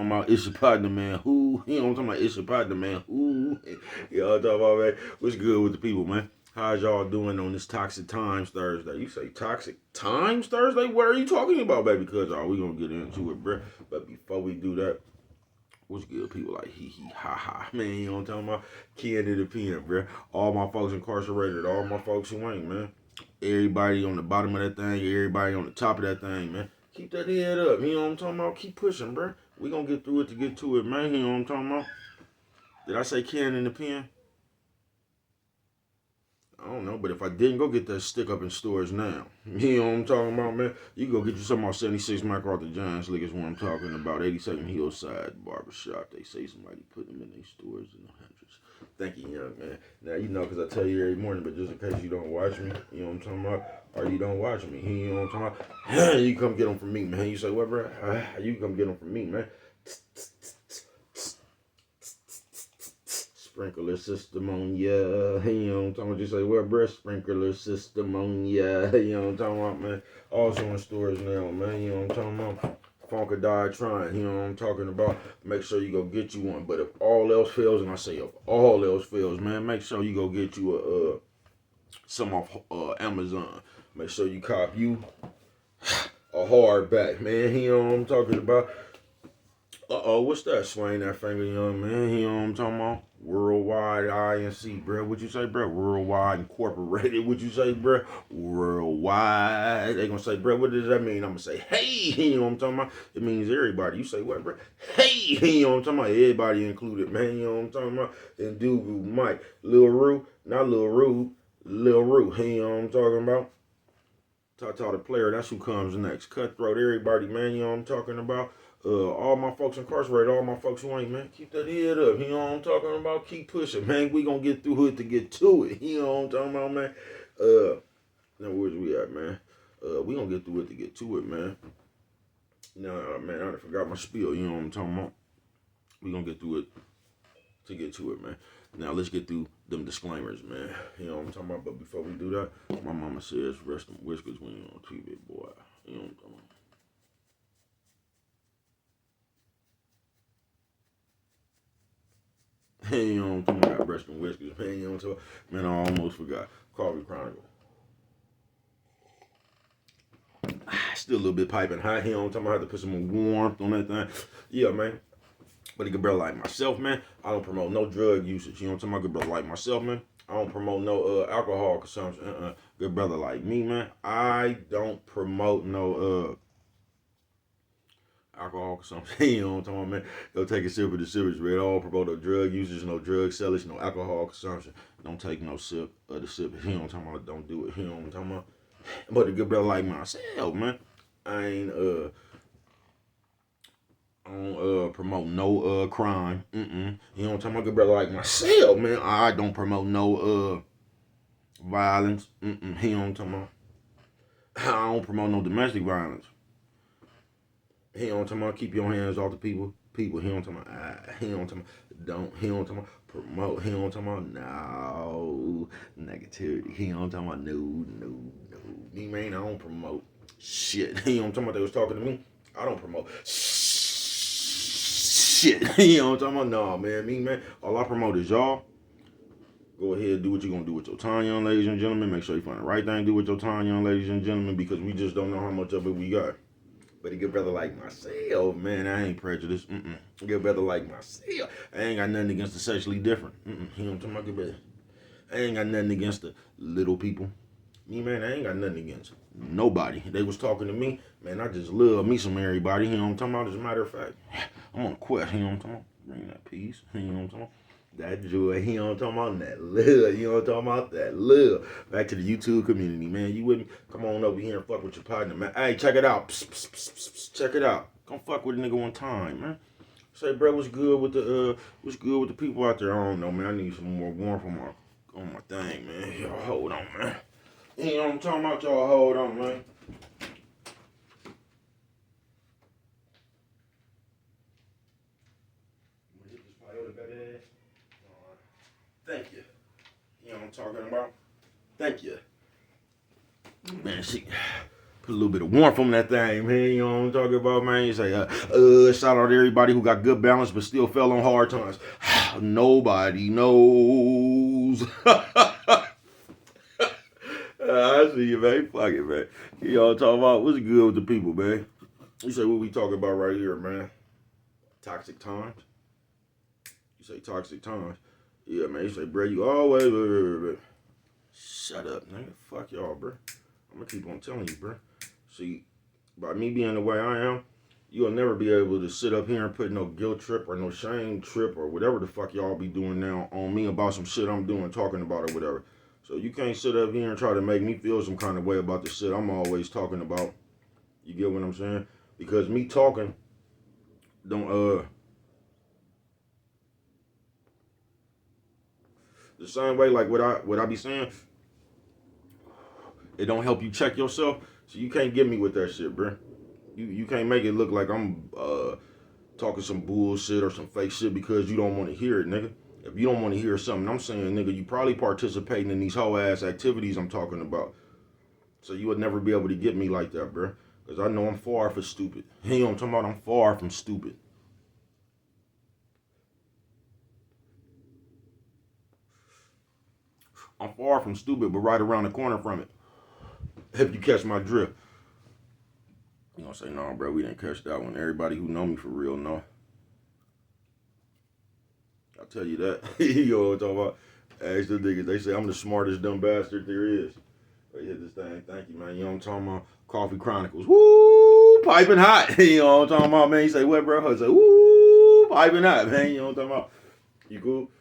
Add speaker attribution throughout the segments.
Speaker 1: talking about it's your partner, man. Who? He don't talking about it's your partner, man. Who? Y'all talking about, man. What's good with the people, man? How's y'all doing on this Toxic Times Thursday? You say Toxic Times Thursday? What are you talking about, baby? Because we gonna get into it, bruh. But before we do that, what's good, people like hee hee ha ha, man? You know what I'm talking about? Kid to the pen, bruh. All my folks incarcerated, all my folks who ain't, man. Everybody on the bottom of that thing, everybody on the top of that thing, man. Keep that head up, you know what I'm talking about? Keep pushing, bruh. We gonna get through it to get to it, man. You know what I'm talking about? Did I say can in the pen? I don't know, but if I didn't, go get that stick up in stores now. You know what I'm talking about, man? You go get you some about 76 MacArthur John Slick is what I'm talking about. 82nd Hillside Barbershop. They say somebody put them in their stores in the hundreds. Thank you, young man. Now, you know, because I tell you every morning, but just in case you don't watch me, you know what I'm talking about? Or you don't watch me, you know what I'm talking about? You come get them from me, man. You say, what, bro? You come get them from me, man. Sprinkler system on ya, you know what I'm talking about? You say, well, breast sprinkler system on ya, you know what I'm talking about, man? Also in stores now, man, you know what I'm talking about? Funkadelic trying, you know what I'm talking about? Make sure you go get you one. But if all else fails, and I say if all else fails, man, make sure you go get you some off Amazon. Make sure you cop you a hardback, man. You know what I'm talking about? What's that? Swing that finger, young man. You know what I'm talking about? Worldwide INC, bro. What you say, bro? Worldwide Incorporated. What you say, bro? Worldwide. They gonna say, bro, what does that mean? I'm gonna say, hey. You know what I'm talking about? It means everybody. You say, what, bro? Hey. You know what I'm talking about? Everybody included, man. You know what I'm talking about? And Dugu, Mike, Lil Rue, not Lil Rue, Lil Rue. You know what I'm talking about? Tata the player, that's who comes next. Cutthroat, everybody, man. You know what I'm talking about? All my folks incarcerated, all my folks who ain't, man, keep that head up. You know what I'm talking about? Keep pushing, man. We gonna get through it to get to it. You know what I'm talking about, man? Now where's we at, man? We gonna get through it to get to it, man. Now, man, I forgot my spiel. You know what I'm talking about? We gonna get through it to get to it, man. Now let's get through them disclaimers, man. You know what I'm talking about? But before we do that, my mama says, rest them whiskers when you're on TV, boy. You know what I'm talking about? You know what I'm talking about? Breast and whiskers, man. You know what I'm talking about? Man, I almost forgot. Coffee Chronicle. Still a little bit piping hot. You know what I'm talking about? I have to put some more warmth on that thing. Yeah, man. But a good brother like myself, man, I don't promote no drug usage. You know what I'm talking about? Good brother like myself, man, I don't promote no alcohol consumption. Good brother like me, man, I don't promote no alcohol consumption. You know what I'm talking about, man? Go take a sip of the sewage, man. I don't promote no drug usage, no drug sellers, no alcohol consumption. Don't take no sip of the sip. You know what I'm talking about? Don't do it. You know what I'm talking about? But a good brother like myself, man, I ain't I don't promote no crime. You know what I'm talking about? Good brother like myself, man. I don't promote no violence. You know what I'm talking about? I don't promote no domestic violence. He don't talking about keep your hands off the people. People, he don't talking about he don't talking about don't he don't talking about promote. He don't talking about no negativity. He don't talking about no. Me, man, I don't promote shit. He don't talking about they was talking to me. I don't promote shit. You know what I'm talking about? No, man. Me, man. All I promote is y'all. Go ahead, do what you're going to do with your time, young ladies and gentlemen. Make sure you find the right thing to do with your time, young ladies and gentlemen, because we just don't know how much of it we got. But a good brother like myself, man, I ain't prejudiced. A good brother like myself, I ain't got nothing against the sexually different. You know what I'm talking about, good brother? I ain't got nothing against the little people. Me, man, I ain't got nothing against nobody. They was talking to me, man, I just love me some everybody. You know what I'm talking about? As a matter of fact, I'm on a quest. You know what I'm talking about? Bring that peace. You know what I'm talking about? That joy, you know what I'm talking about? That love, you know what I'm talking about? That love. Back to the YouTube community, man. You with me? Come on over here and fuck with your partner, man. Hey, check it out. Psst, psst, psst, psst. Check it out. Come fuck with a nigga one time, man. Say, bro, what's good with the people out there? I don't know, man. I need some more warmth on my thing, man. Y'all hold on, man. You know what I'm talking about? Y'all hold on, man. Thank you. You know what I'm talking about? Thank you. Man, see, a little bit of warmth from that thing, man. You know what I'm talking about, man? You say, shout out to everybody who got good balance but still fell on hard times. Nobody knows. I see you, man. Fuck it, man. You know what I'm talking about? What's good with the people, man? You say what we talking about right here, man? Toxic times? You say toxic times? Yeah, man. You say, bro, you always... Shut up, nigga. Fuck y'all, bro. I'm gonna keep on telling you, bro. See, by me being the way I am, you'll never be able to sit up here and put no guilt trip or no shame trip or whatever the fuck y'all be doing now on me about some shit I'm doing, talking about or whatever. So you can't sit up here and try to make me feel some kind of way about the shit I'm always talking about. You get what I'm saying? Because me talking don't the same way like what I be saying, it don't help you check yourself. So you can't get me with that shit, bro. You can't make it look like I'm talking some bullshit or some fake shit because you don't want to hear it, nigga. If you don't want to hear something I'm saying, nigga, you probably participating in these whole ass activities I'm talking about. So you would never be able to get me like that, bro. Because I know I'm far from stupid. You know what I'm talking about? I'm far from stupid. I'm far from stupid, but right around the corner from it. If you catch my drift. You gonna say, no, bro, we didn't catch that one. Everybody who know me for real know. I'll tell you that. You know what I'm talking about? Ask the niggas. They say I'm the smartest dumb bastard there is. They hit this thing. Thank you, man. You know what I'm talking about? Coffee Chronicles. Woo! Piping hot. You know what I'm talking about, man? You say, what, bro? I say, woo! Piping hot, man. You know what I'm talking about? You cool?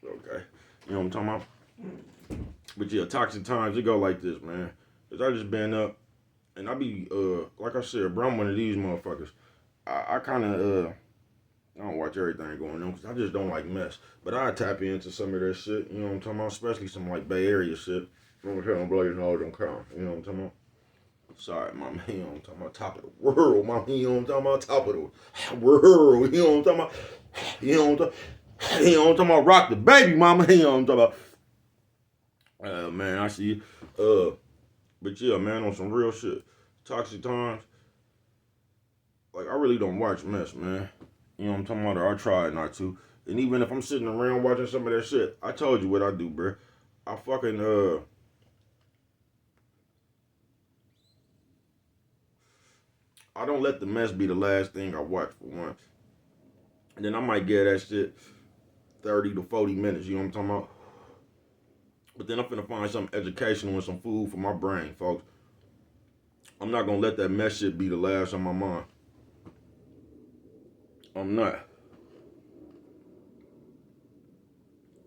Speaker 1: Okay. You know what I'm talking about? But yeah, toxic times, it go like this, man. Cause I just been up, and I be, like I said, bro, I'm one of these motherfuckers. I kind of, I don't watch everything going on, cause I just don't like mess. But I tap into some of that shit, you know what I'm talking about? Especially some like Bay Area shit. I'm gonna tell them blazing all them crown, you know what I'm talking about? Sorry, mama, you know what I'm talking about? Top of the world, mama, you know what I'm talking about? Top of the world, you know what I'm talking about? You know what I'm talking about? You know what I'm talking about? Rock the baby, mama, you know what I'm talking about? Man, I see you. But yeah, man, on some real shit. Toxic times. Like, I really don't watch mess, man. You know what I'm talking about? Or I try not to. And even if I'm sitting around watching some of that shit, I told you what I do, bro. I fucking, I don't let the mess be the last thing I watch for once. And then I might get that shit 30 to 40 minutes, you know what I'm talking about? But then I'm finna find something educational and some food for my brain, folks. I'm not gonna let that mess shit be the last on my mind. I'm not.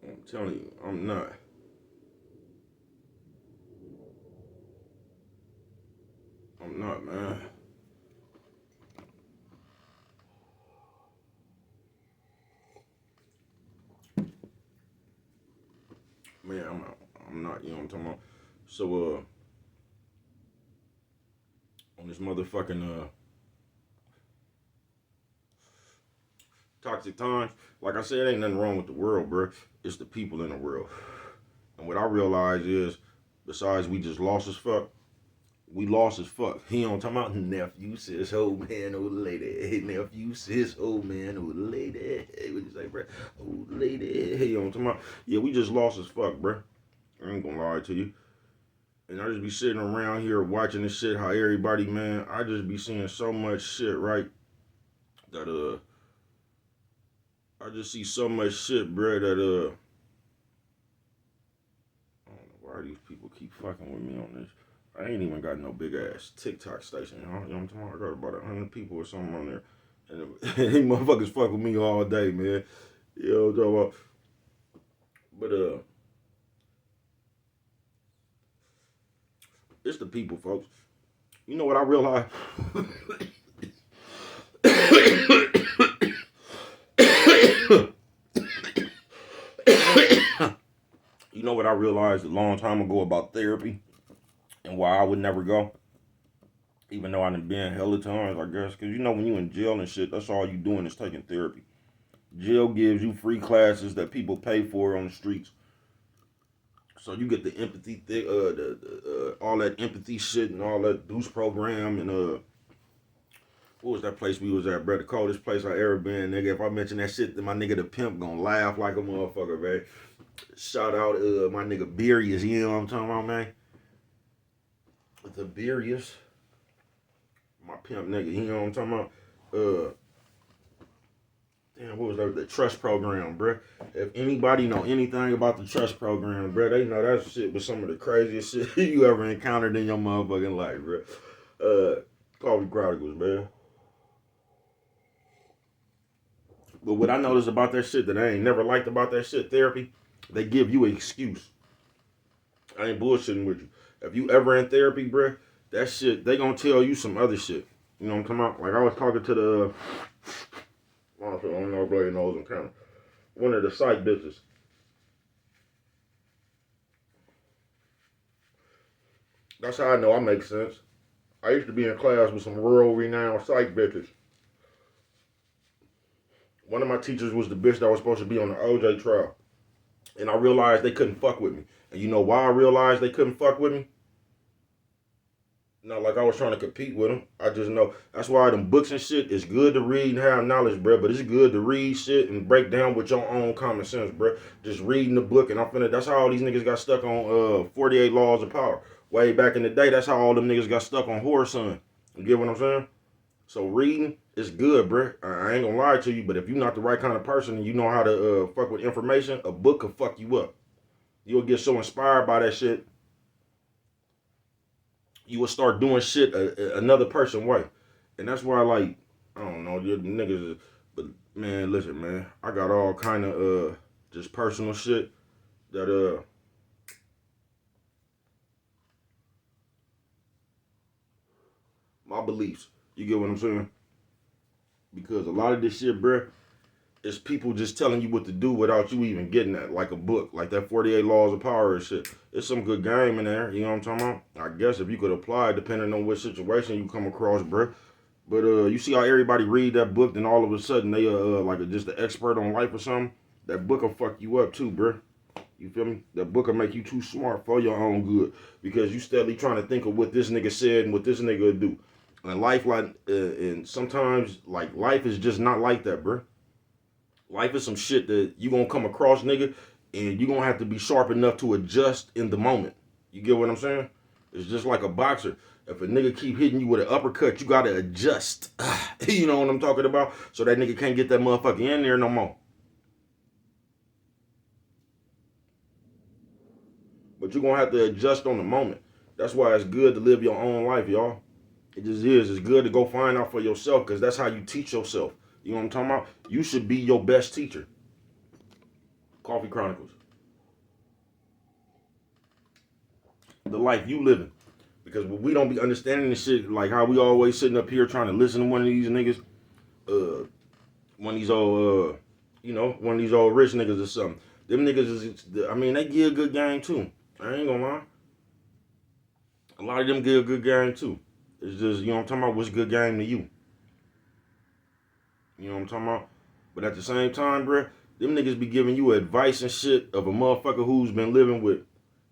Speaker 1: I'm telling you, I'm not. I'm not, man. Man, I'm not, you know what I'm talking about? So, on this motherfucking, toxic times, like I said, ain't nothing wrong with the world, bro. It's the people in the world. And what I realize is, besides we just lost as fuck, we lost as fuck. He don't talking about nephew, sis, old man, old lady. Hey, nephew, sis, old man, old lady. Hey, what you say, bro? Old lady. Hey, you know talking about? Yeah, we just lost as fuck, bro. I ain't gonna lie to you. And I just be sitting around here watching this shit, how everybody, man, I just be seeing so much shit, right? That, I just see so much shit, bro, that, I don't know why these people keep fucking with me on this. I ain't even got no big ass TikTok station, you know what I'm talking about? I got about 100 people or something on there. And these motherfuckers fuck with me all day, man. You know what I'm talking about? But, it's the people, folks. You know what I realized? You know what I realized a long time ago about therapy and why I would never go? Even though I done been hella times, I guess. Because you know when you in jail and shit, that's all you doing is taking therapy. Jail gives you free classes that people pay for on the streets. So you get the empathy, all that empathy shit and all that Deuce program and what was that place we was at, bro? The coldest place I ever been, nigga. If I mention that shit, then my nigga the pimp gonna laugh like a motherfucker, man. Shout out my nigga Beerius, you know what I'm talking about, man? The Beerius. My pimp nigga, you know what I'm talking about? Damn, what was that? The trust program, bruh. If anybody know anything about the trust program, bruh, they know that shit was some of the craziest shit you ever encountered in your motherfucking life, bruh. Coffee Chronicles, man. But what I noticed about that shit that I ain't never liked about that shit, therapy, they give you an excuse. I ain't bullshitting with you. If you ever in therapy, bruh, that shit, they gonna tell you some other shit. You know what I'm talking about? Like I was talking to the, I don't know, blow your nose and kind of, one of the psych bitches. That's how I know I make sense. I used to be in class with some world renowned psych bitches. One of my teachers was the bitch that was supposed to be on the OJ trial. And I realized they couldn't fuck with me. And you know why I realized they couldn't fuck with me? Not like I was trying to compete with them. I just know that's why them books and shit is good to read and have knowledge, bro. But it's good to read shit and break down with your own common sense, bro. Just reading the book and I'm finna. That's how all these niggas got stuck on 48 Laws of Power. Way back in the day, that's how all them niggas got stuck on Horror Sun. You get what I'm saying? So reading is good, bro. I ain't gonna lie to you, but if you're not the right kind of person and you know how to fuck with information, a book could fuck you up. You'll get so inspired by that shit you will start doing shit another person way. And that's why, like, I don't know, the niggas, but man, listen, man, I got all kind of just personal shit that my beliefs. You get what I'm saying? Because a lot of this shit, bruh, is people just telling you what to do without you even getting that, like a book, like that 48 Laws of Power and shit. It's some good game in there, you know what I'm talking about? I guess if you could apply it, depending on what situation you come across, bruh. But you see how everybody read that book, then all of a sudden they like just an expert on life or something. That book will fuck you up too, bruh. You feel me? That book will make you too smart for your own good because you steadily trying to think of what this nigga said and what this nigga would do. And life, like, and sometimes like life is just not like that, bruh. Life is some shit that you gonna come across, nigga, and you gonna have to be sharp enough to adjust in the moment. You get what I'm saying? It's just like a boxer. If a nigga keep hitting you with an uppercut, you gotta adjust. You know what I'm talking about? So that nigga can't get that motherfucker in there no more. But you're gonna have to adjust on the moment. That's why it's good to live your own life, y'all. It just is. It's good to go find out for yourself because that's how you teach yourself. You know what I'm talking about? You should be your best teacher. Coffee Chronicles. The life you living. Because we don't be understanding this shit, like how we always sitting up here trying to listen to one of these niggas, one of these old, one of these old rich niggas or something. Them niggas is, I mean, they give a good game too. I ain't gonna lie. A lot of them give a good game too. It's just, you know what I'm talking about, what's good game to you. You know what I'm talking about? But at the same time, bruh, them niggas be giving you advice and shit of a motherfucker who's been living with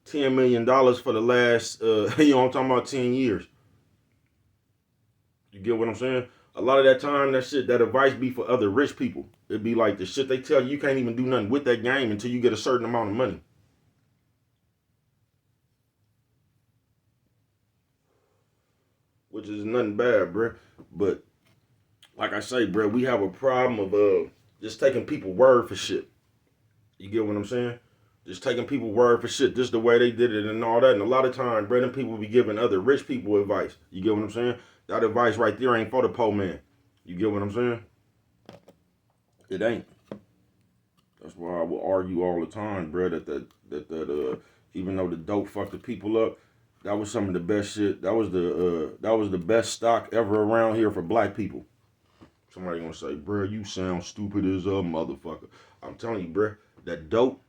Speaker 1: $10 million for the last, you know what I'm talking about, 10 years. You get what I'm saying? A lot of that time, that shit, that advice be for other rich people. It'd be like the shit they tell you, you can't even do nothing with that game until you get a certain amount of money. Which is nothing bad, bruh. But like I say, bruh, we have a problem of just taking people word for shit. You get what I'm saying? Just taking people word for shit, just the way they did it and all that. And a lot of times, Brandon, people be giving other rich people advice. You get what I'm saying? That advice right there ain't for the poor man. You get what I'm saying? It ain't. That's why I will argue all the time, bro, that even though the dope fucked the people up, that was some of the best shit. That was the best stock ever around here for black people. Somebody gonna say, bro, you sound stupid as a motherfucker. I'm telling you, bro, that dope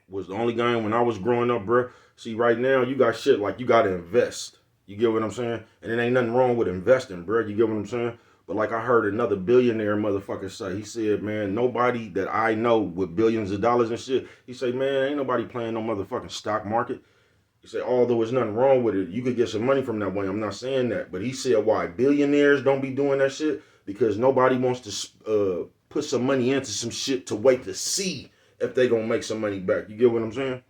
Speaker 1: was the only game when I was growing up, bro. See, right now, you got shit like you gotta invest. You get what I'm saying? And it ain't nothing wrong with investing, bro. You get what I'm saying? But like I heard another billionaire motherfucker say, he said, man, nobody that I know with billions of dollars and shit, he said, man, ain't nobody playing no motherfucking stock market. He said, although there's nothing wrong with it, you could get some money from that way. I'm not saying that. But he said why billionaires don't be doing that shit? Because nobody wants to put some money into some shit to wait to see if they gonna make some money back. You get what I'm saying?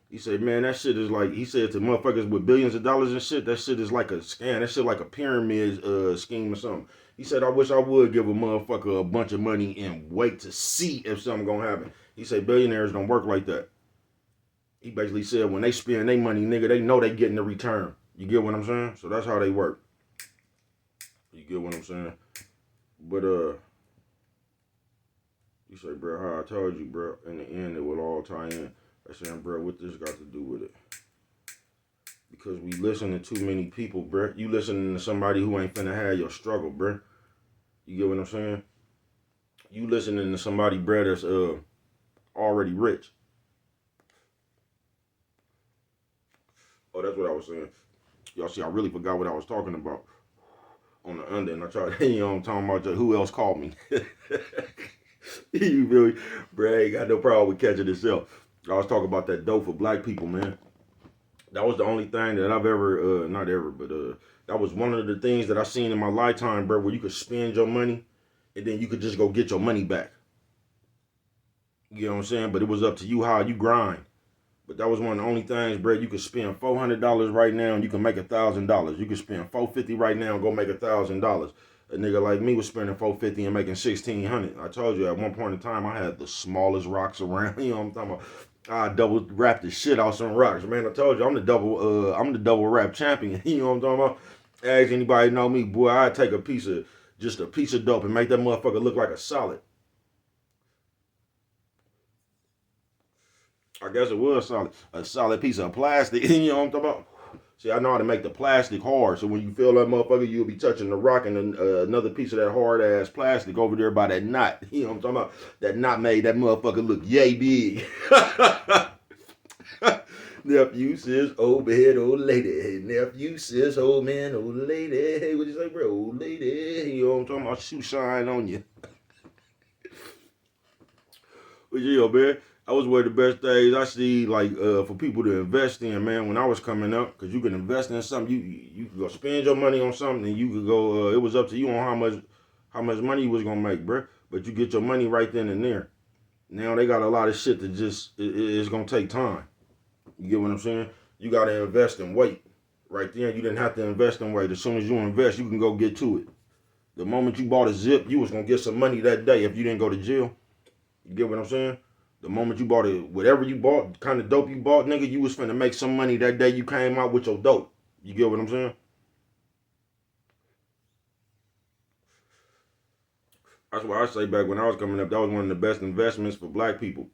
Speaker 1: He said, man, that shit is like, he said to motherfuckers with billions of dollars and shit, that shit is like a scam. That shit like a pyramid scheme or something. He said, I wish I would give a motherfucker a bunch of money and wait to see if something gonna happen. He said, billionaires don't work like that. He basically said, when they spend their money, nigga, they know they getting a return. You get what I'm saying? So that's how they work. You get what I'm saying? But, you say, bro, how I told you, bro, in the end, it will all tie in. I saying, bro, what this got to do with it? Because we listen to too many people, bro. You listening to somebody who ain't finna have your struggle, bro. You get what I'm saying? You listening to somebody, bro, that's already rich. Oh, that's what I was saying. Y'all see, I really forgot what I was talking about on the under, and I tried, you know, I'm talking about who else called me. You feel me? Bro, ain't got no problem with catching itself. I was talking about that dope for black people, man. That was the only thing that I've ever, not ever, but that was one of the things that I seen in my lifetime, bro, where you could spend your money and then you could just go get your money back. You know what I'm saying? But it was up to you how you grind. But that was one of the only things, bro. You could spend $400 right now and you can make $1,000. You could spend $450 right now and go make $1,000. A nigga like me was spending $450 and making $1,600. I told you at one point in time I had the smallest rocks around. You know what I'm talking about? I double wrapped the shit out some rocks, man. I told you I'm the double wrap champion. You know what I'm talking about? Ask anybody know me, boy. I'd take a piece of dope and make that motherfucker look like a solid. I guess it was solid. A solid piece of plastic. You know what I'm talking about? See, I know how to make the plastic hard. So when you feel that motherfucker, you'll be touching the rock and another piece of that hard ass plastic over there by that knot. You know what I'm talking about? That knot made that motherfucker look yay big. Nephew says, old man, old lady. Nephew says, old man, old lady. Hey, what you say, bro? Old lady. You know what I'm talking about? Shoe shine on you. But yeah, man. That was one of the best things I see, like, for people to invest in, man, when I was coming up. Because you can invest in something. You could go spend your money on something, and you could go, it was up to you on how much money you was going to make, bro. But you get your money right then and there. Now they got a lot of shit that just, it's going to take time. You get what I'm saying? You got to invest and wait. Right there, you didn't have to invest and wait. As soon as you invest, you can go get to it. The moment you bought a zip, you was going to get some money that day if you didn't go to jail. You get what I'm saying? The moment you bought it, whatever you bought, kind of dope you bought, nigga, you was finna make some money that day you came out with your dope. You get what I'm saying? That's why I say back when I was coming up, that was one of the best investments for black people.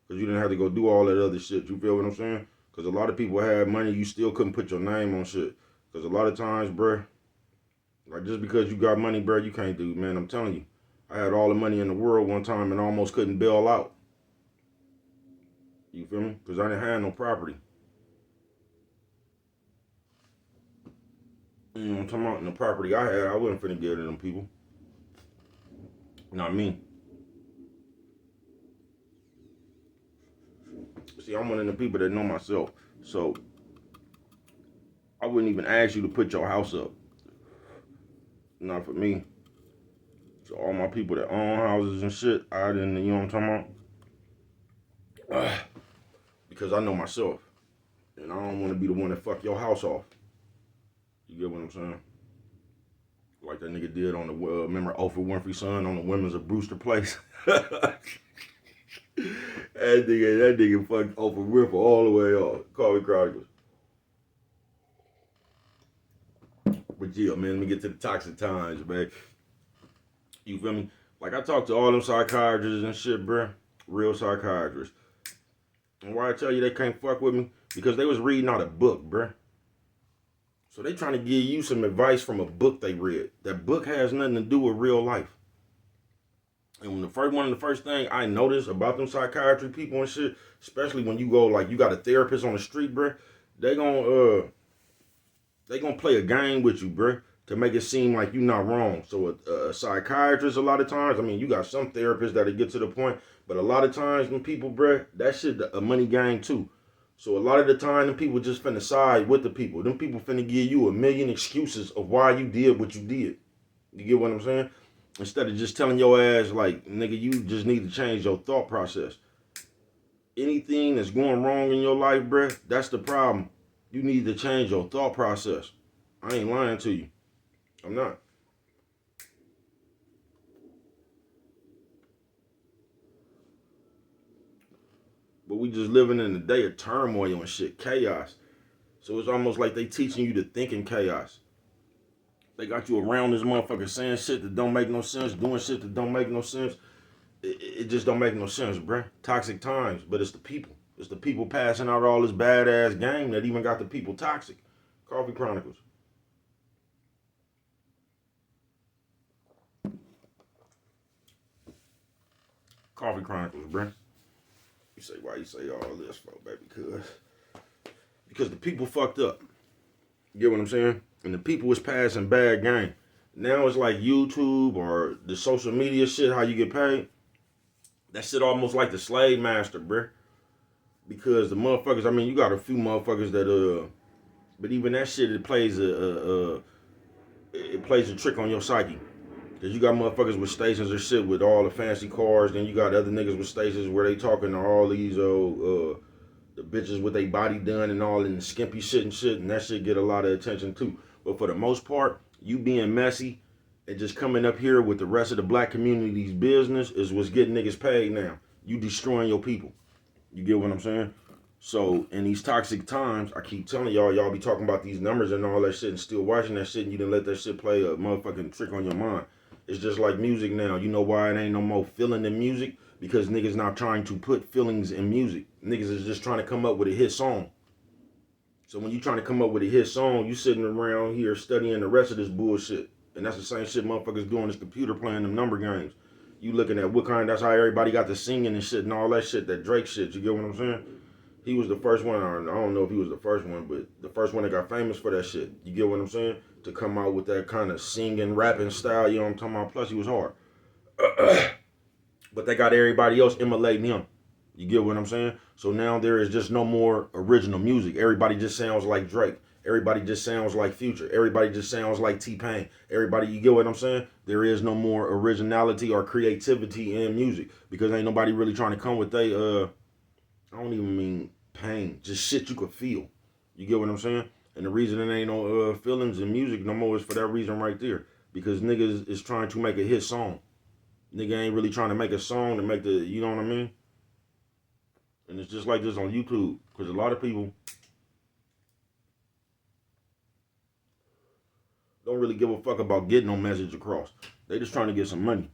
Speaker 1: Because you didn't have to go do all that other shit. You feel what I'm saying? Because a lot of people had money, you still couldn't put your name on shit. Because a lot of times, bruh, like just because you got money, bruh, you can't do, man. I'm telling you. I had all the money in the world one time and almost couldn't bail out. You feel me? Because I didn't have no property. You know what I'm talking about? And the property I had, I wasn't finna give it to them people. Not me. See, I'm one of the people that know myself. So, I wouldn't even ask you to put your house up. Not for me. So, all my people that own houses and shit, I didn't, you know what I'm talking about? Because I know myself. And I don't want to be the one that fuck your house off. You get what I'm saying? Like that nigga did on the, remember Oprah Winfrey's son on the Women's of Brewster Place? that nigga fucked Oprah Winfrey all the way off. Coffee Chronicles. But yeah, man, let me get to the toxic times, man. You feel me? Like I talked to all them psychiatrists and shit, bruh. Real psychiatrists. And why I tell you they can't fuck with me? Because they was reading out a book, bruh. So they trying to give you some advice from a book they read. That book has nothing to do with real life. And one of the first thing I noticed about them psychiatry people and shit, especially when you go like you got a therapist on the street, bruh, they gonna play a game with you, bruh, to make it seem like you're not wrong. So a psychiatrist, a lot of times, I mean, you got some therapists that'll get to the point, but a lot of times when people, bruh, that shit a money game too. So a lot of the time, them people just finna side with the people. Them people finna give you a million excuses of why you did what you did. You get what I'm saying? Instead of just telling your ass, like, nigga, you just need to change your thought process. Anything that's going wrong in your life, bruh, that's the problem. You need to change your thought process. I ain't lying to you. I'm not. But we just living in a day of turmoil and shit, chaos. So it's almost like they teaching you to think in chaos. They got you around this motherfucker saying shit that don't make no sense, doing shit that don't make no sense. It just don't make no sense, bruh. Toxic times, but it's the people. It's the people passing out all this badass game that even got the people toxic. Coffee Chronicles. Coffee Chronicles, bruh. You say, why you say all this for, baby? Because the people fucked up. You get what I'm saying? And the people was passing bad game. Now it's like YouTube or the social media shit, how you get paid. That shit almost like the slave master, bruh. Because the motherfuckers, I mean, you got a few motherfuckers that, but even that shit, it plays a trick on your psyche. Cause you got motherfuckers with stations or shit with all the fancy cars, then you got other niggas with stations where they talking to all these the bitches with their body done and all in the skimpy shit, and that shit get a lot of attention too. But for the most part, you being messy and just coming up here with the rest of the black community's business is what's getting niggas paid now. You destroying your people. You get what I'm saying? So in these toxic times, I keep telling y'all be talking about these numbers and all that shit and still watching that shit, and you didn't let that shit play a motherfucking trick on your mind. It's just like music now. You know why it ain't no more feeling in music? Because niggas not trying to put feelings in music. Niggas is just trying to come up with a hit song. So when you trying to come up with a hit song, you sitting around here studying the rest of this bullshit. And that's the same shit motherfuckers doing this computer playing them number games. You looking at what kind, that's how everybody got to singing and shit and all that shit, that Drake shit. You get what I'm saying? He was the first one, I don't know if he was the first one, but the first one that got famous for that shit. You get what I'm saying? To come out with that kind of singing, rapping style, you know what I'm talking about? Plus, he was hard. But they got everybody else emulating him. You get what I'm saying? So now there is just no more original music. Everybody just sounds like Drake. Everybody just sounds like Future. Everybody just sounds like T-Pain. Everybody, you get what I'm saying? There is no more originality or creativity in music because ain't nobody really trying to come with I don't even mean pain, just shit you could feel. You get what I'm saying? And the reason it ain't no feelings in music no more is for that reason right there. Because niggas is trying to make a hit song. Nigga ain't really trying to make a song to make the, you know what I mean? And it's just like this on YouTube. Because a lot of people don't really give a fuck about getting no message across. They just trying to get some money.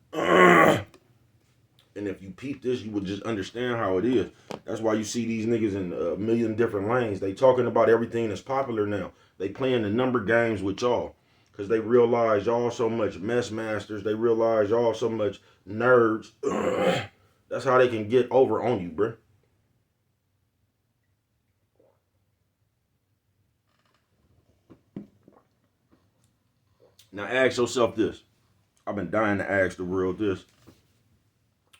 Speaker 1: And if you peep this, you would just understand how it is. That's why you see these niggas in a million different lanes. They talking about everything that's popular now. They playing the number games with y'all. Because they realize y'all so much mess masters. They realize y'all so much nerds. That's how they can get over on you, bruh. Now ask yourself this. I've been dying to ask the world this.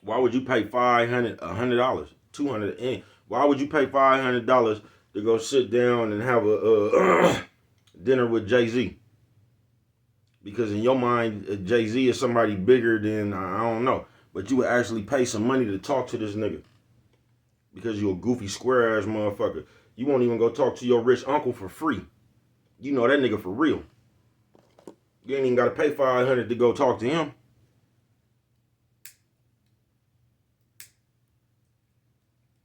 Speaker 1: Why would you pay $500, $100, $200? Why would you pay $500 to go sit down and have a dinner with Jay-Z? Because in your mind, Jay-Z is somebody bigger than, I don't know. But you would actually pay some money to talk to this nigga. Because you a goofy, square-ass motherfucker. You won't even go talk to your rich uncle for free. You know that nigga for real. You ain't even got to pay $500 to go talk to him.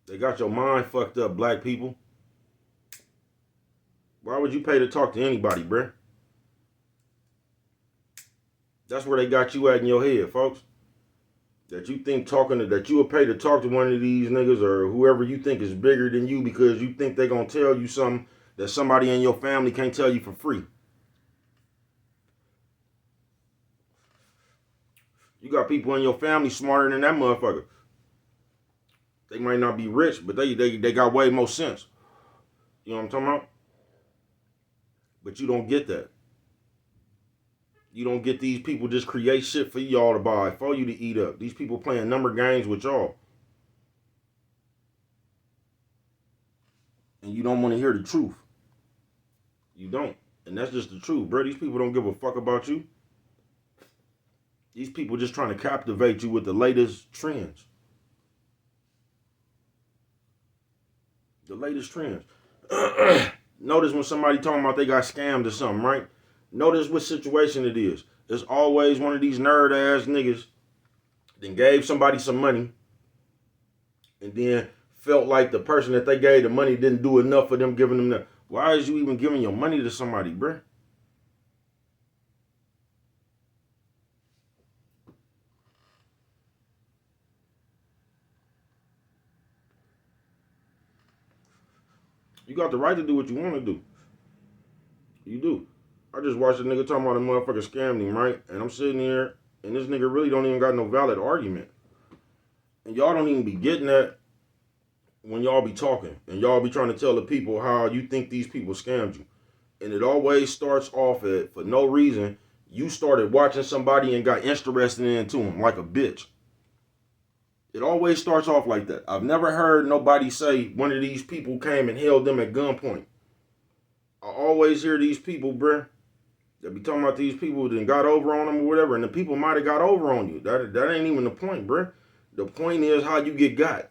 Speaker 1: They got your mind fucked up, black people. Why would you pay to talk to anybody, bruh? That's where they got you at in your head, folks. That you think that you will pay to talk to one of these niggas or whoever you think is bigger than you because you think they gonna tell you something that somebody in your family can't tell you for free. You got people in your family smarter than that motherfucker. They might not be rich, but they got way more sense. You know what I'm talking about? But you don't get that. You don't get these people just create shit for y'all to buy, for you to eat up. These people playing number games with y'all. And you don't want to hear the truth. You don't. And that's just the truth, bro. These people don't give a fuck about you. These people just trying to captivate you with the latest trends. The latest trends. Notice when somebody talking about they got scammed or something, right? Notice what situation it is. It's always one of these nerd ass niggas then gave somebody some money and then felt like the person that they gave the money didn't do enough for them giving them that. Why is you even giving your money to somebody, bruh? You got the right to do what you want to do. You do. I just watched a nigga talking about a motherfucker scammed him, right? And I'm sitting here, and this nigga really don't even got no valid argument. And y'all don't even be getting that when y'all be talking. And y'all be trying to tell the people how you think these people scammed you. And it always starts off at, for no reason, you started watching somebody and got interested into them like a bitch. It always starts off like that. I've never heard nobody say one of these people came and held them at gunpoint. I always hear these people, bruh, that be talking about these people that got over on them or whatever, and the people might have got over on you. That ain't even the point, bruh. The point is how you get got.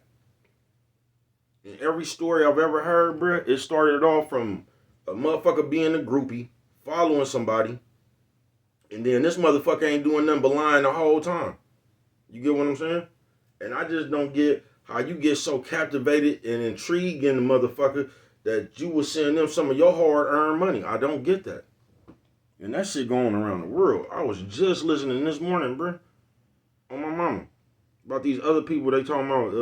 Speaker 1: In every story I've ever heard, bruh, it started off from a motherfucker being a groupie, following somebody, and then this motherfucker ain't doing nothing but lying the whole time. You get what I'm saying? And I just don't get how you get so captivated and intrigued in the motherfucker that you will send them some of your hard-earned money. I don't get that. And that shit going around the world. I was just listening this morning, bruh, on my mama, about these other people they talking about,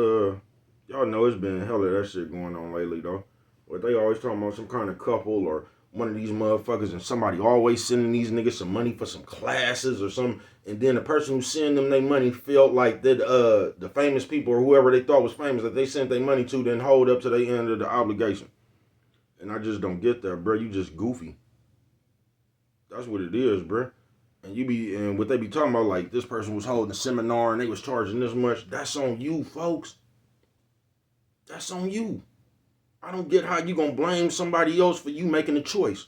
Speaker 1: y'all know it's been hella that shit going on lately, though. But they always talking about some kind of couple or one of these motherfuckers and somebody always sending these niggas some money for some classes or something. And then the person who sent them their money felt like that the famous people or whoever they thought was famous that they sent their money to then hold up to the end of the obligation. And I just don't get that, bro. You just goofy. That's what it is, bro. And what they be talking about, like this person was holding a seminar and they was charging this much. That's on you, folks. That's on you. I don't get how you gonna blame somebody else for you making a choice.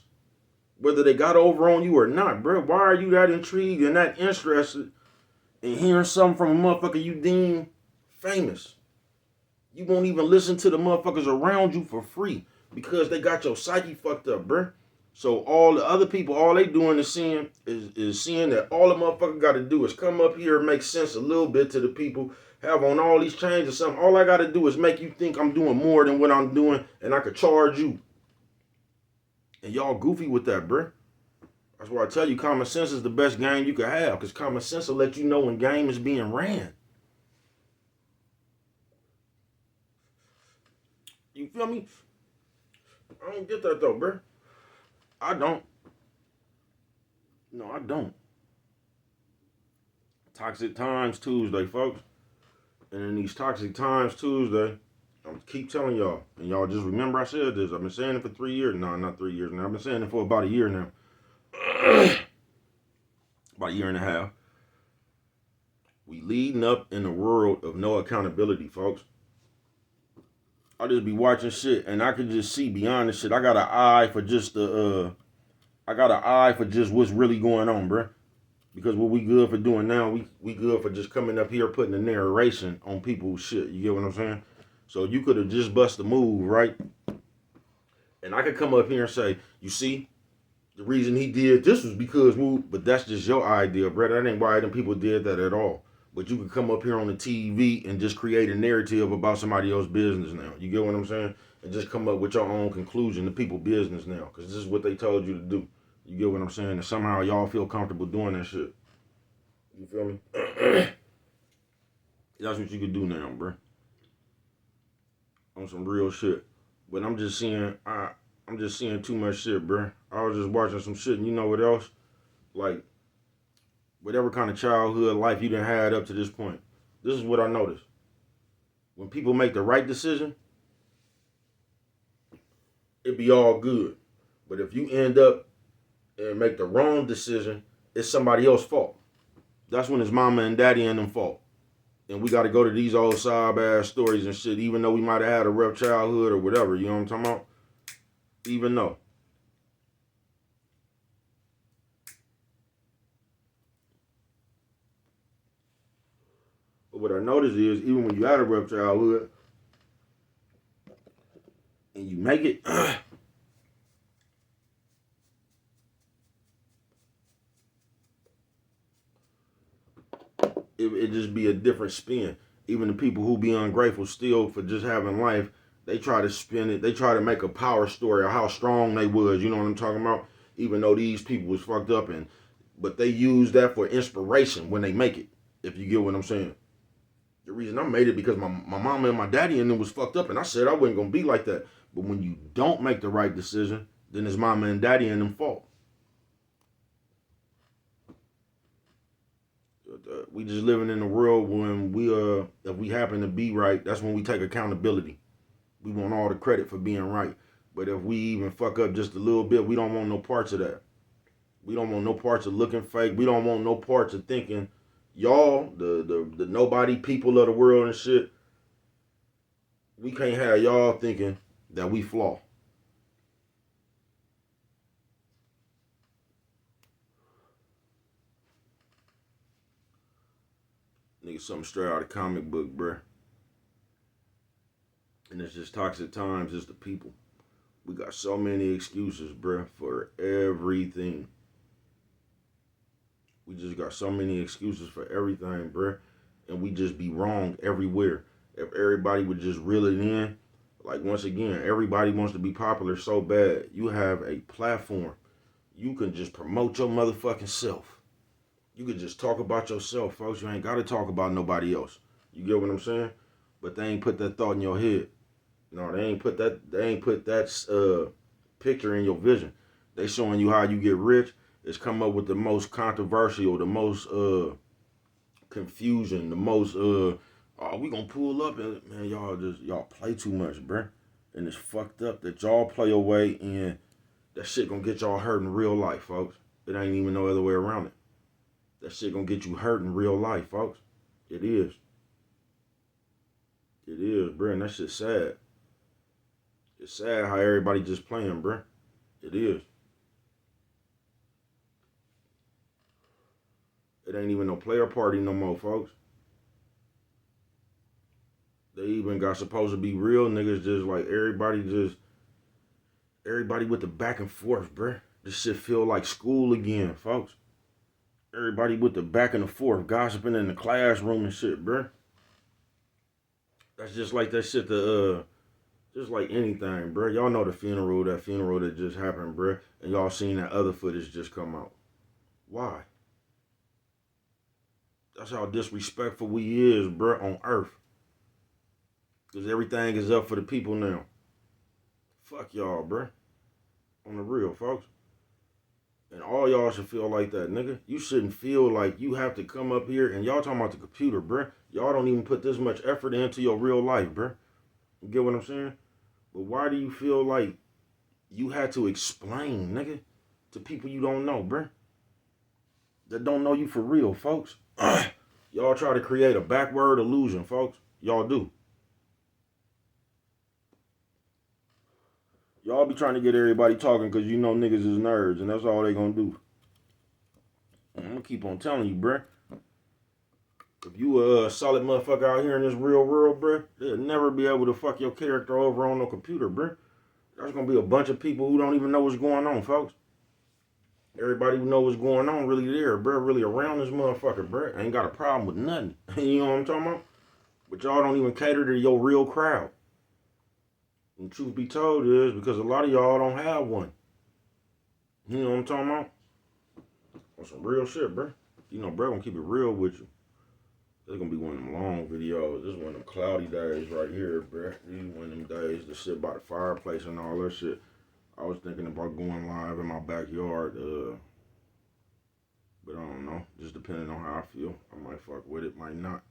Speaker 1: Whether they got over on you or not, bro. Why are you that intrigued and that interested in hearing something from a motherfucker you deem famous? You won't even listen to the motherfuckers around you for free because they got your psyche fucked up, bro. So all the other people, all they doing is seeing that all the motherfucker got to do is come up here and make sense a little bit to the people, have on all these chains or something. All I got to do is make you think I'm doing more than what I'm doing, and I could charge you. And y'all goofy with that, bruh. That's why I tell you common sense is the best game you can have, because common sense will let you know when game is being ran. You feel me? I don't get that though, bruh. I don't. No, I don't. Toxic Times Tuesday, folks. And in these Toxic Times Tuesday, I'm keep telling y'all, and y'all just remember I said this. I've been saying it for 3 years. No, not 3 years now. I've been saying it for about a year now. About a year and a half. We leading up in a world of no accountability, folks. I just be watching shit, and I can just see beyond the shit. I got an eye for just what's really going on, bruh. Because what we good for doing now, we good for just coming up here putting a narration on people's shit. You get what I'm saying? So you could have just bust a move, right? And I could come up here and say, you see, the reason he did this was because, but that's just your idea, brother. That ain't why them people did that at all. But you could come up here on the TV and just create a narrative about somebody else's business now. You get what I'm saying? And just come up with your own conclusion to people's business now. Because this is what they told you to do. You get what I'm saying? And somehow y'all feel comfortable doing that shit. You feel me? That's what you could do now, bro. On some real shit. But I'm just seeing too much shit, bro. I was just watching some shit, and you know what else? Like, whatever kind of childhood life you done had up to this point. This is what I noticed. When people make the right decision, it be all good. But if you end up and make the wrong decision, it's somebody else's fault. That's when it's mama and daddy and them fault. And we got to go to these old sob ass stories and shit, even though we might have had a rough childhood or whatever. You know what I'm talking about? Even though. But what I noticed is, even when you had a rough childhood and you make it, it just be a different spin. Even the people who be ungrateful still for just having life, they try to spin it. They try to make a power story of how strong they was. You know what I'm talking about? Even though these people was fucked up, but they use that for inspiration when they make it. If you get what I'm saying. The reason I made it because my mama and my daddy and them was fucked up, and I said I wasn't gonna be like that. But when you don't make the right decision, then it's mama and daddy and them fault. We just living in a world when if we happen to be right, that's when we take accountability. We want all the credit for being right. But if we even fuck up just a little bit, we don't want no parts of that. We don't want no parts of looking fake. We don't want no parts of thinking y'all, the nobody people of the world and shit. We can't have y'all thinking that we flaw. Nigga, something straight out of comic book, bruh. And it's just toxic times. It's the people. We got so many excuses, bruh, for everything. We just got so many excuses for everything, bruh. And we just be wrong everywhere. If everybody would just reel it in, like once again, everybody wants to be popular so bad. You have a platform. You can just promote your motherfucking self. You can just talk about yourself, folks. You ain't got to talk about nobody else. You get what I'm saying? But they ain't put that thought in your head. No, they ain't put that. They ain't put that picture in your vision. They showing you how you get rich. It's come up with the most controversial, the most confusion, the most oh, we gonna pull up and man, y'all play too much, bruh. And it's fucked up that y'all play away and that shit gonna get y'all hurt in real life, folks. It ain't even no other way around it. That shit gonna get you hurt in real life, folks. It is. It is, bruh, and that shit's sad. It's sad how everybody just playing, bruh. It is. It ain't even no player party no more, folks. They even got supposed to be real niggas, just like everybody with the back and forth, bruh. This shit feel like school again, folks. Everybody with the back and the forth, gossiping in the classroom and shit, bruh. That's just like that shit, just like anything, bruh. Y'all know that funeral that just happened, bruh. And y'all seen that other footage just come out. Why? That's how disrespectful we is, bruh, on earth. Because everything is up for the people now. Fuck y'all, bruh. On the real, folks. And all y'all should feel like that, nigga. You shouldn't feel like you have to come up here and y'all talking about the computer, bruh. Y'all don't even put this much effort into your real life, bruh. You get what I'm saying? But why do you feel like you had to explain, nigga, to people you don't know, bruh? That don't know you for real, folks. Y'all try to create a backward illusion, folks. Y'all do. Y'all be trying to get everybody talking because you know niggas is nerds, and that's all they gonna do. I'm gonna keep on telling you, bruh. If you a solid motherfucker out here in this real world, bruh, they'll never be able to fuck your character over on no computer, bruh. There's gonna be a bunch of people who don't even know what's going on, folks. Everybody who know what's going on really there, bruh, really around this motherfucker, bruh. Ain't got a problem with nothing. You know what I'm talking about? But y'all don't even cater to your real crowd. And truth be told is because a lot of y'all don't have one. You know what I'm talking about? On some real shit, bruh. You know, bruh, gonna keep it real with you. This gonna be one of them long videos. This is one of them cloudy days right here, bruh. This is one of them days to sit by the fireplace and all that shit. I was thinking about going live in my backyard, but I don't know. Just depending on how I feel. I might fuck with it, might not.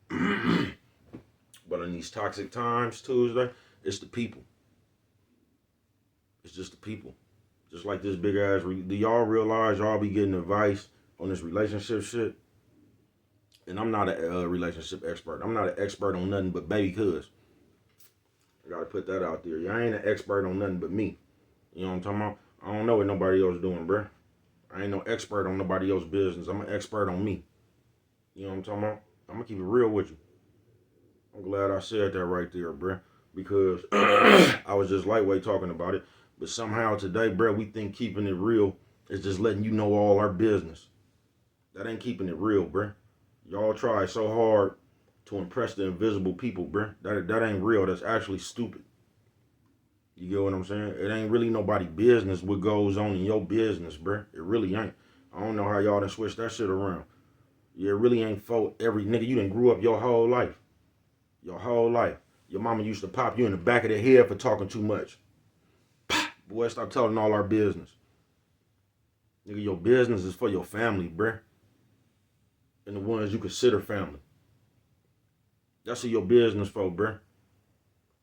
Speaker 1: But in these toxic times, Tuesday, it's the people. It's just the people. Just like this big ass. Do y'all realize y'all be getting advice on this relationship shit. And I'm not a relationship expert. I'm not an expert on nothing but baby cuz. I gotta put that out there. I ain't an expert on nothing but me. You know what I'm talking about? I don't know what nobody else doing, bruh. I ain't no expert on nobody else's business. I'm an expert on me. You know what I'm talking about? I'm gonna keep it real with you. I'm glad I said that right there, bruh. Because I was just lightweight talking about it. But somehow today, bruh, we think keeping it real is just letting you know all our business. That ain't keeping it real, bruh. Y'all try so hard to impress the invisible people, bruh. That ain't real. That's actually stupid. You get what I'm saying? It ain't really nobody business what goes on in your business, bruh. It really ain't. I don't know how y'all done switch that shit around. Yeah, it really ain't for every nigga. You done grew up your whole life. Your whole life. Your mama used to pop you in the back of the head for talking too much. Boy, stop telling all our business. Nigga, your business is for your family, bruh. And the ones you consider family. That's who your business for, bruh.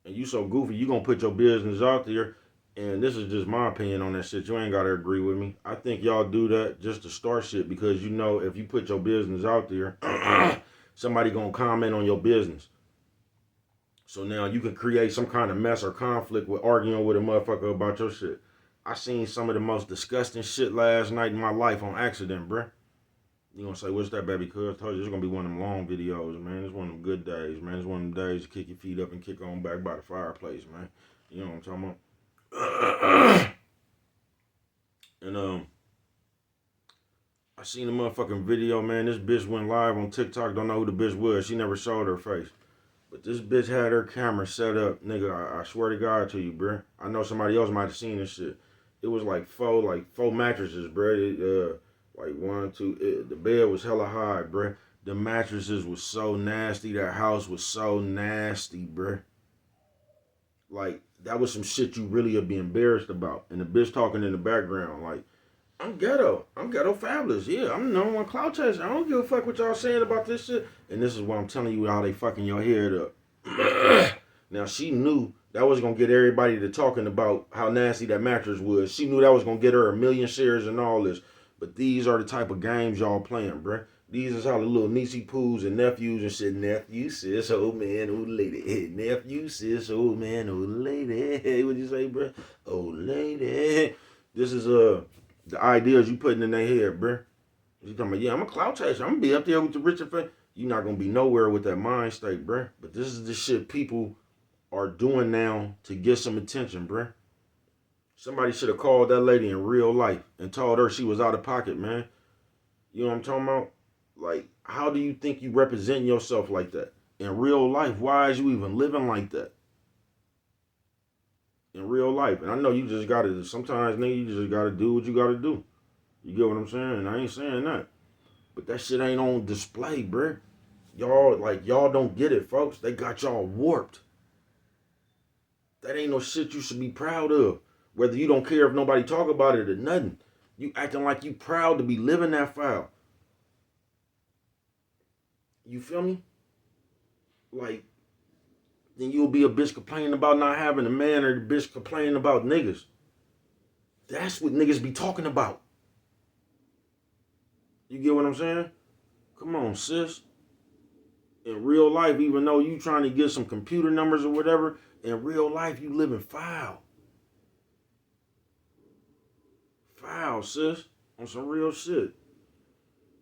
Speaker 1: And you so goofy, you gonna put your business out there. And this is just my opinion on that shit. You ain't gotta agree with me. I think y'all do that just to start shit because you know if you put your business out there, somebody gonna comment on your business. So now you can create some kind of mess or conflict with arguing with a motherfucker about your shit. I seen some of the most disgusting shit last night in my life on accident, bruh. You gonna say, what's that, baby? Cuz I told you, it's gonna be one of them long videos, man. It's one of them good days, man. It's one of them days to kick your feet up and kick on back by the fireplace, man. You know what I'm talking about? And I seen a motherfucking video, man. This bitch went live on TikTok. Don't know who the bitch was. She never showed her face. But this bitch had her camera set up. Nigga, I swear to God to you, bruh. I know somebody else might have seen this shit. It was like four mattresses, bruh. Like one, two. The bed was hella high, bruh. The mattresses was so nasty. That house was so nasty, bruh. Like, that was some shit you really would be embarrassed about. And the bitch talking in the background, like, I'm ghetto. I'm ghetto fabulous. Yeah, I'm the number one clout chaser. I don't give a fuck what y'all saying about this shit. And this is what I'm telling you how they fucking your head up. Now, she knew that was going to get everybody to talking about how nasty that mattress was. She knew that was going to get her 1 million shares and all this. But these are the type of games y'all playing, bruh. These is how the little niecey poos and nephews and shit. Nephew, sis, old man, old lady. Hey, nephew, sis, old man, old lady. Hey, what'd you say, bruh? Old lady. This is the ideas you putting in their head, bruh. You talking about, yeah, I'm a clout chaser. I'm gonna be up there with the rich and famous. You're not gonna be nowhere with that mind state, bruh. But this is the shit people are doing now to get some attention, bruh. Somebody should have called that lady in real life and told her she was out of pocket, man. You know what I'm talking about? Like, how do you think you represent yourself like that? In real life, why is you even living like that? In real life. And I know you just gotta, sometimes, nigga, you just gotta do what you gotta do. You get what I'm saying? And I ain't saying that. But that shit ain't on display, bruh. Y'all don't get it, folks. They got y'all warped. That ain't no shit you should be proud of. Whether you don't care if nobody talk about it or nothing. You acting like you proud to be living that file. You feel me? Like, then you'll be a bitch complaining about not having a man or the bitch complaining about niggas. That's what niggas be talking about. You get what I'm saying? Come on, sis. In real life, even though you trying to get some computer numbers or whatever, in real life, you living foul. Foul, sis. On some real shit.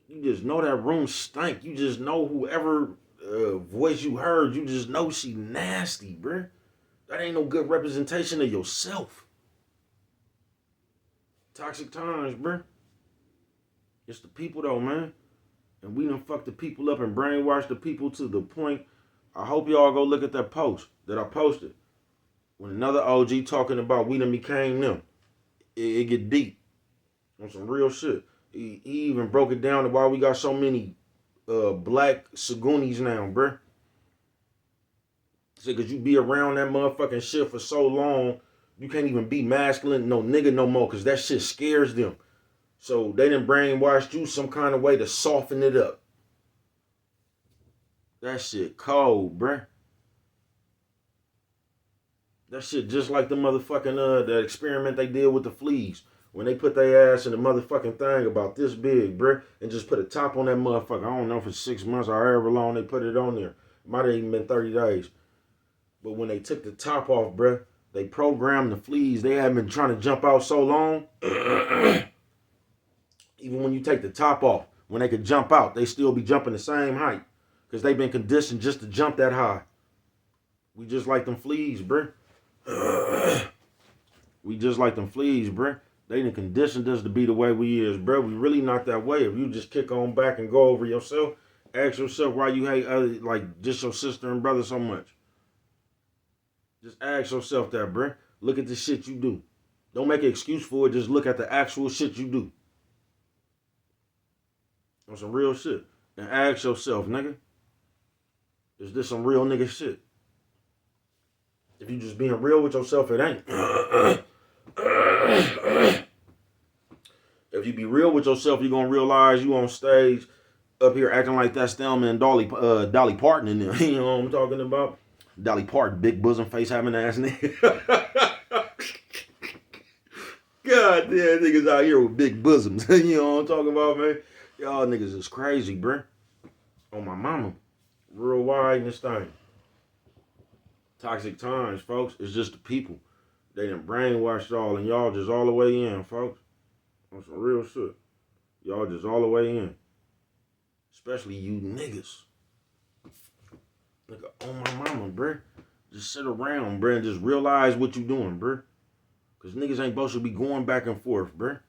Speaker 1: You just know that room stank. You just know whoever voice you heard, you just know she nasty, bruh. That ain't no good representation of yourself. Toxic times, bruh. It's the people though, man. And we done fucked the people up and brainwashed the people to the point. I hope y'all go look at that post that I posted. When another OG talking about we done became them. It get deep. On some real shit. He even broke it down to why we got so many black Sagunis now, bruh. Say, cause you be around that motherfucking shit for so long, you can't even be masculine, no nigga no more, cause that shit scares them. So they done brainwashed you some kind of way to soften it up. That shit cold, bruh. That shit just like the motherfucking that experiment they did with the fleas. when they put their ass in the motherfucking thing about this big, bruh, and just put a top on that motherfucker. I don't know, for 6 months or however long they put it on there. It might have even been 30 days. But when they took the top off, bruh, they programmed the fleas. They had been trying to jump out so long. Even when you take the top off, when they could jump out, they still be jumping the same height. Because they've been conditioned just to jump that high. We just like them fleas, bruh. We just like them fleas, bruh. They done conditioned us to be the way we is, bruh. We really not that way. If you just kick on back and go over yourself, ask yourself why you hate other, like just your sister and brother so much. Just ask yourself that, bruh. Look at the shit you do. Don't make an excuse for it. Just look at the actual shit you do. On some real shit. And ask yourself, nigga, is this some real nigga shit? If you just being real with yourself, it ain't. If you be real with yourself, you're gonna realize you on stage up here acting like that Thelma and Dolly Parton in there. You know what I'm talking about? Dolly Parton, big bosom face having ass nigga. God damn, niggas out here with big bosoms. You know what I'm talking about, man? Y'all niggas is crazy, bruh. On my mama. Real wide in this thing. Toxic times, folks. It's just the people. They done brainwashed y'all, and y'all just all the way in, folks. On some real shit. Y'all just all the way in. Especially you niggas. Nigga, on my mama, bruh. Just sit around, bruh, and just realize what you doing, bruh. Because niggas ain't supposed to be going back and forth, bruh.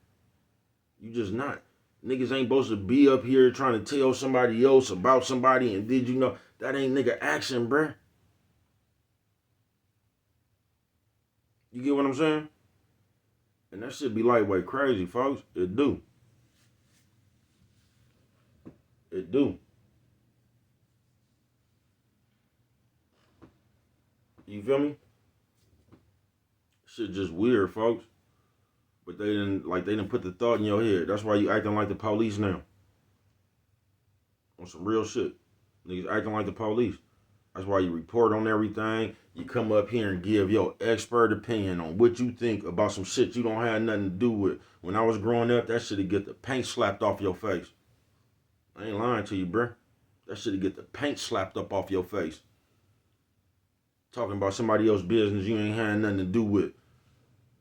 Speaker 1: You just not. Niggas ain't supposed to be up here trying to tell somebody else about somebody, and did you know? That ain't nigga action, bruh. You get what I'm saying? And that shit be lightweight crazy, folks. It do. It do. You feel me? Shit just weird, folks. But they didn't put the thought in your head. That's why you acting like the police now. On some real shit. Niggas acting like the police. That's why you report on everything. You come up here and give your expert opinion on what you think about some shit you don't have nothing to do with. When I was growing up, that shit'd get the paint slapped off your face. I ain't lying to you, bruh. That shit'd get the paint slapped up off your face. Talking about somebody else's business you ain't had nothing to do with.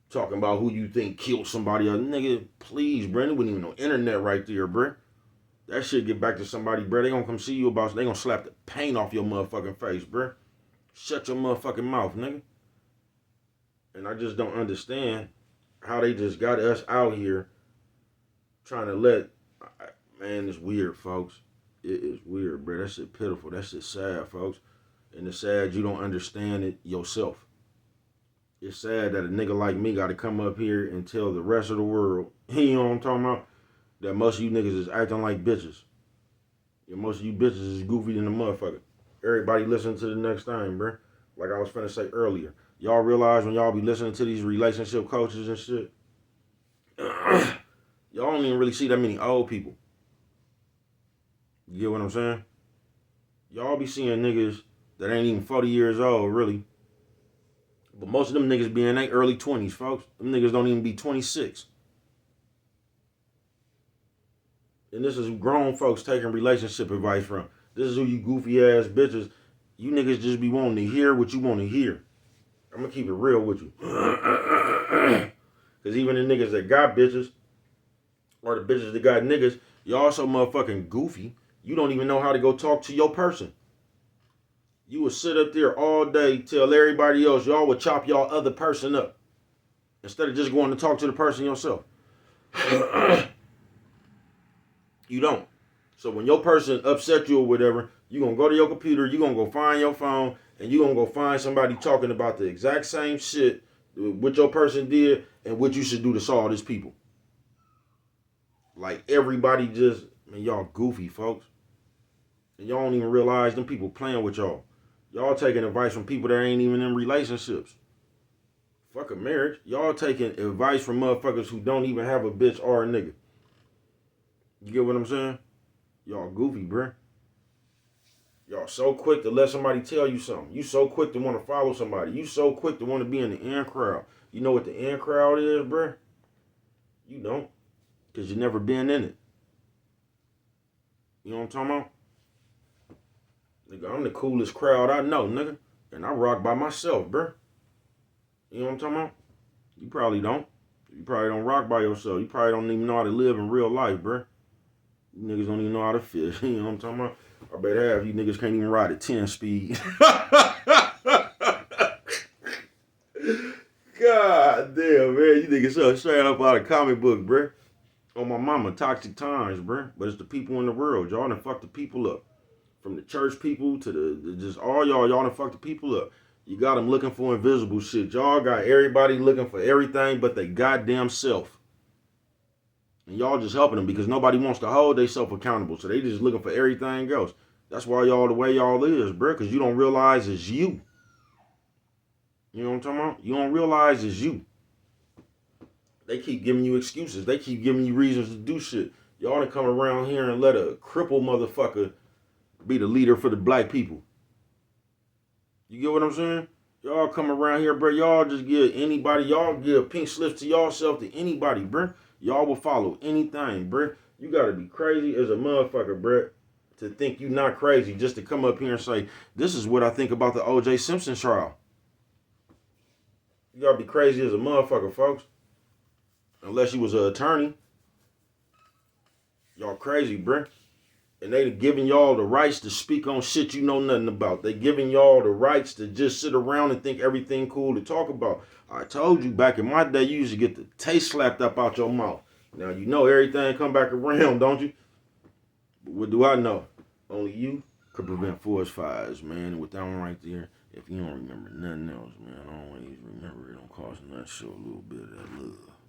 Speaker 1: Talking about who you think killed somebody else. Nigga, please, bruh. There wasn't even no internet right there, bruh. That shit get back to somebody, bruh. They gonna come see you about, they gonna slap the paint off your motherfucking face, bruh. Shut your motherfucking mouth, nigga. And I just don't understand how they just got us out here trying to let, man, it's weird, folks. It is weird, bruh. That shit pitiful. That shit sad, folks. And it's sad you don't understand it yourself. It's sad that a nigga like me got to come up here and tell the rest of the world, you know what I'm talking about, that most of you niggas is acting like bitches. And most of you bitches is goofy than a motherfucker. Everybody listen to the next thing, bruh. Like I was finna say earlier. Y'all realize when y'all be listening to these relationship coaches and shit, y'all don't even really see that many old people. You get what I'm saying? Y'all be seeing niggas that ain't even 40 years old, really. But most of them niggas be in their early 20s, folks. Them niggas don't even be 26. And this is grown folks taking relationship advice from. This is who you goofy ass bitches, you niggas just be wanting to hear what you want to hear. I'm going to keep it real with you. Because even the niggas that got bitches, or the bitches that got niggas, y'all so motherfucking goofy, you don't even know how to go talk to your person. You would sit up there all day, tell everybody else, y'all would chop y'all other person up. Instead of just going to talk to the person yourself. You don't. So when your person upset you or whatever, you going to go to your computer, you going to go find your phone, and you going to go find somebody talking about the exact same shit what your person did and what you should do to solve this people. Like everybody just, man, y'all goofy, folks. And y'all don't even realize them people playing with y'all. Y'all taking advice from people that ain't even in relationships. Fuck a marriage. Y'all taking advice from motherfuckers who don't even have a bitch or a nigga. You get what I'm saying? Y'all goofy, bruh. Y'all so quick to let somebody tell you something. You so quick to want to follow somebody. You so quick to want to be in the in crowd. You know what the in crowd is, bruh? You don't, because you never been in it. You know what I'm talking about? Nigga, I'm the coolest crowd I know, nigga. And I rock by myself, bruh. You know what I'm talking about? You probably don't. You probably don't rock by yourself. You probably don't even know how to live in real life, bruh. You niggas don't even know how to fish. You know what I'm talking about? I bet half you niggas can't even ride at 10 speed. God damn, man. You niggas so straight up out of comic book, bruh. On my mama, toxic times, bruh. But it's the people in the world. Y'all done fuck the people up. From the church people to the just all y'all done fuck the people up. You got them looking for invisible shit. Y'all got everybody looking for everything but they goddamn self. And y'all just helping them because nobody wants to hold themselves accountable. So they just looking for everything else. That's why y'all the way y'all is, bro. Because you don't realize it's you. You know what I'm talking about? You don't realize it's you. They keep giving you excuses. They keep giving you reasons to do shit. Y'all done come around here and let a crippled motherfucker be the leader for the black people. You get what I'm saying? Y'all come around here, bro. Y'all just give anybody, y'all give pink slips to y'allself to anybody, bro. Y'all will follow anything, bro. You gotta be crazy as a motherfucker, bro, to think you not crazy just to come up here and say, this is what I think about the O.J. Simpson trial. You gotta be crazy as a motherfucker, folks. Unless you was an attorney. Y'all crazy, bro. And they giving y'all the rights to speak on shit you know nothing about. They giving y'all the rights to just sit around and think everything cool to talk about. I told you back in my day, you used to get the taste slapped up out your mouth. Now you know everything come back around, don't you? But what do I know? Only you could prevent forest fires, man. And with that one right there, if you don't remember nothing else, man, always remember it don't cost nothing. Show a little bit of that love.